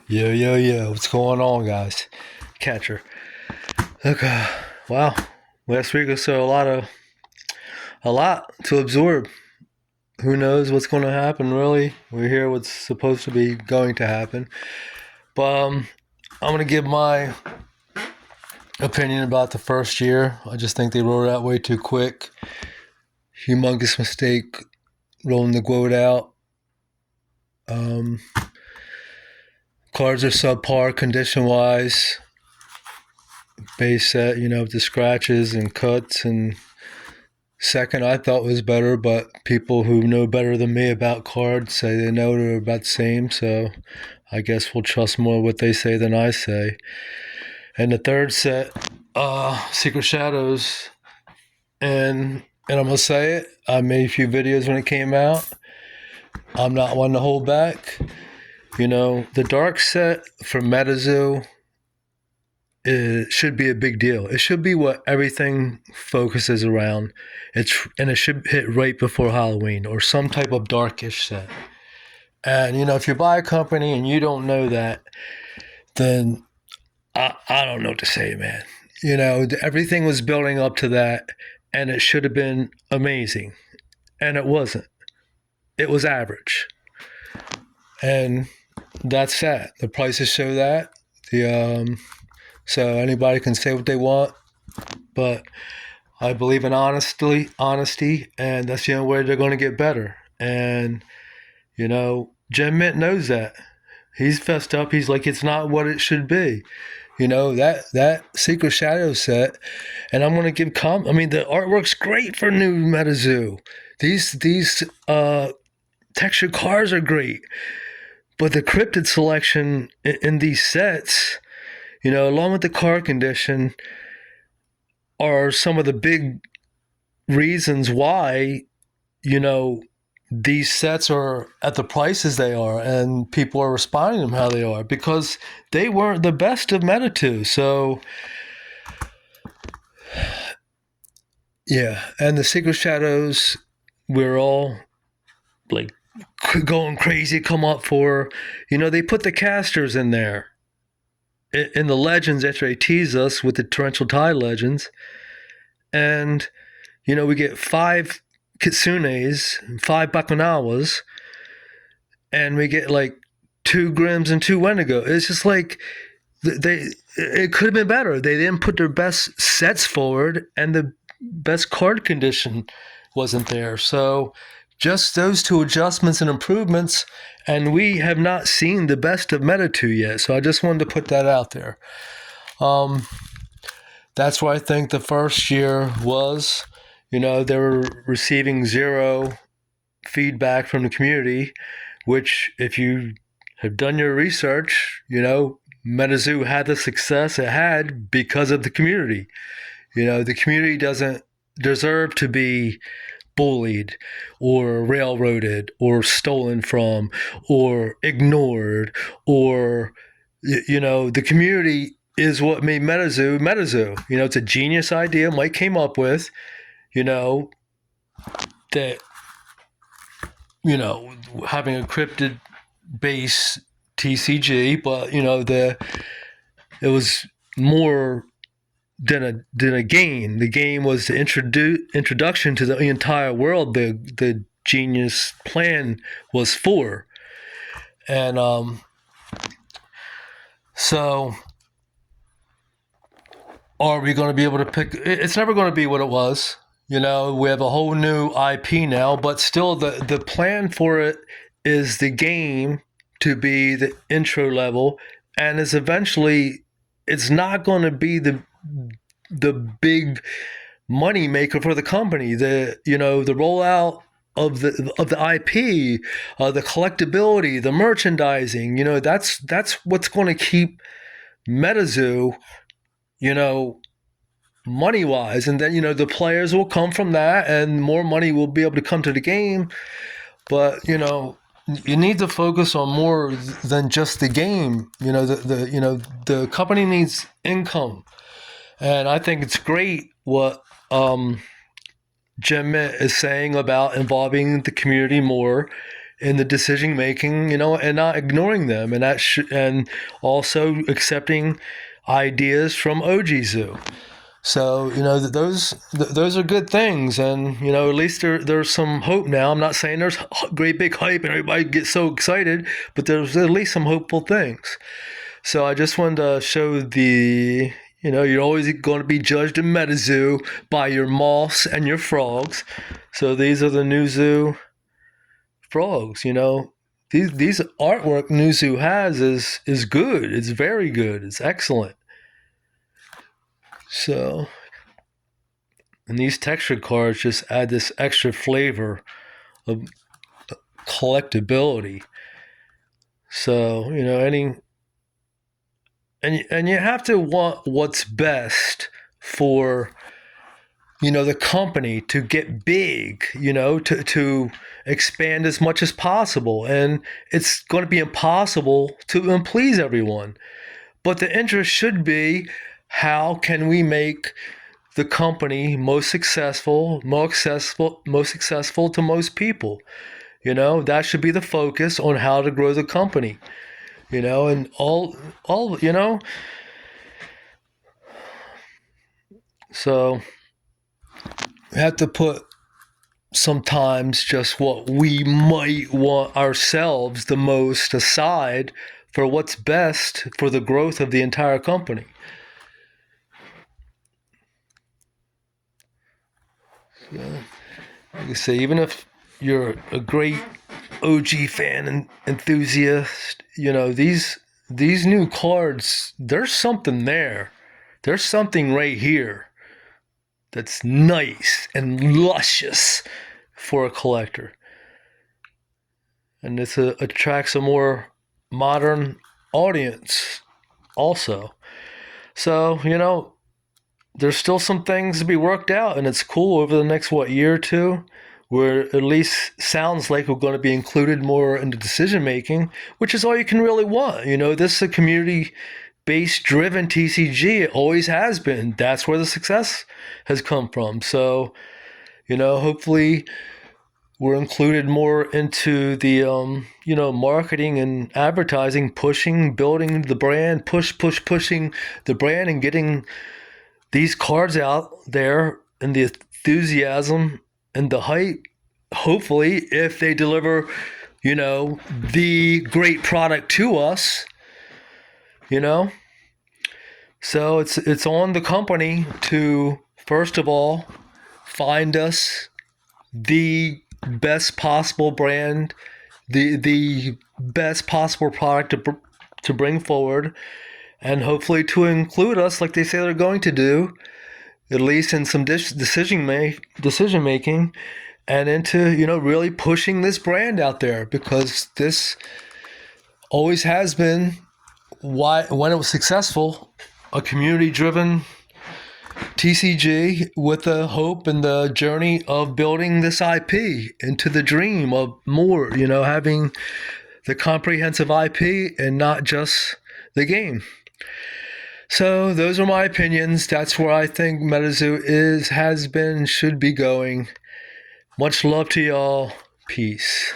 Yo, yo, yo, what's going on, guys? Catcher. Okay, wow. Last week or so, a lot to absorb. Who knows what's going to happen, really? We hear what's supposed to be going to happen. But I'm going to give my opinion about the first year. I just think they rolled it out way too quick. Humongous mistake rolling the quote out. Um, Cards are subpar condition wise. Base set, with the scratches and cuts. And second, I thought was better, but people who know better than me about cards say they know they're about the same. So I guess we'll trust more what they say than I say. And the third set, Secret Shadows. And I'm gonna say it. I made a few videos when it came out. I'm not one to hold back. The dark set for MetaZoo, it should be a big deal. It should be what everything focuses around. It should hit right before Halloween or some type of darkish set. And if you buy a company and you don't know that, then I don't know what to say, man. Everything was building up to that, and it should have been amazing, and it wasn't. It was average, and that's sad. The prices show that. So anybody can say what they want, but I believe in honesty, and that's the only way they're going to get better. And Jim Mint knows that. He's fessed up. He's like, it's not what it should be. That Secret Shadow set, and I'm going to give the artwork's great for new MetaZoo. These textured cards are great, but the cryptid selection in these sets, along with the card condition, are some of the big reasons why, these sets are at the prices they are, and people are responding to them how they are, because they weren't the best of Meta 2. So, yeah. And the Secret Shadows, we're all like going crazy, come up for. They put the casters in there in the legends after they tease us with the torrential tide legends, and we get 5 kitsunes, 5 bakunawas, and we get like 2 grims and 2 wendigo. It's just like it could have been better. They didn't put their best sets forward, and the best card condition wasn't there. So just those 2 adjustments and improvements, and we have not seen the best of Meta 2 yet. So I just wanted to put that out there. That's why I think the first year was, they were receiving 0 feedback from the community, which, if you have done your research, MetaZoo had the success it had because of the community. The community doesn't deserve to be bullied or railroaded or stolen from or ignored, or the community is what made MetaZoo. It's a genius idea Mike came up with, that having a cryptid base TCG, but it was more than a game. The game was the introduction to the entire world. The genius plan was for, and so are we going to be able to pick? It's never going to be what it was. We have a whole new IP now, but still the plan for it is the game to be the intro level, and is eventually, it's not going to be the big money maker for the company. The rollout of the IP, the collectability, the merchandising. That's what's going to keep MetaZoo, money wise, and then the players will come from that, and more money will be able to come to the game. But you need to focus on more than just the game. The company needs income, and I think it's great what Jim is saying about involving the community more. in the decision making, and not ignoring them, and also accepting ideas from OG Zoo. So those are good things, and at least there's some hope now. I'm not saying there's great big hype and everybody gets so excited, but there's at least some hopeful things. So I just wanted to show you're always going to be judged in MetaZoo by your moths and your frogs. So these are the new zoo frogs. These artwork new zoo has is good. It's very good. It's excellent. So, and these texture cards just add this extra flavor of collectability. So, and you have to want what's best for, the company to get big, to expand as much as possible. And it's going to be impossible to please everyone. But the interest should be, how can we make the company most successful to most people? That should be the focus on how to grow the company. And all so we have to put sometimes just what we might want ourselves the most aside for what's best for the growth of the entire company. So, like I say, even if you're a great OG fan and enthusiast, these new cards, there's something there. There's something right here that's nice and luscious for a collector. And this attracts a more modern audience also. So, there's still some things to be worked out, and it's cool over the next, year or two, where at least sounds like we're going to be included more into decision making, which is all you can really want. This is a community-based driven TCG. It always has been. That's where the success has come from. So, hopefully we're included more into the, marketing and advertising, building the brand, pushing the brand and getting these cards out there, and the enthusiasm and the hype, hopefully, if they deliver, the great product to us, So it's on the company to, first of all, find us the best possible brand, the best possible product to bring forward, and hopefully to include us like they say they're going to do, at least in some decision making, and into really pushing this brand out there, because this always has been why, when it was successful, a community driven TCG with the hope and the journey of building this IP into the dream of more, having the comprehensive IP and not just the game. So those are my opinions. That's where I think MetaZoo has been, should be going. Much love to y'all. Peace.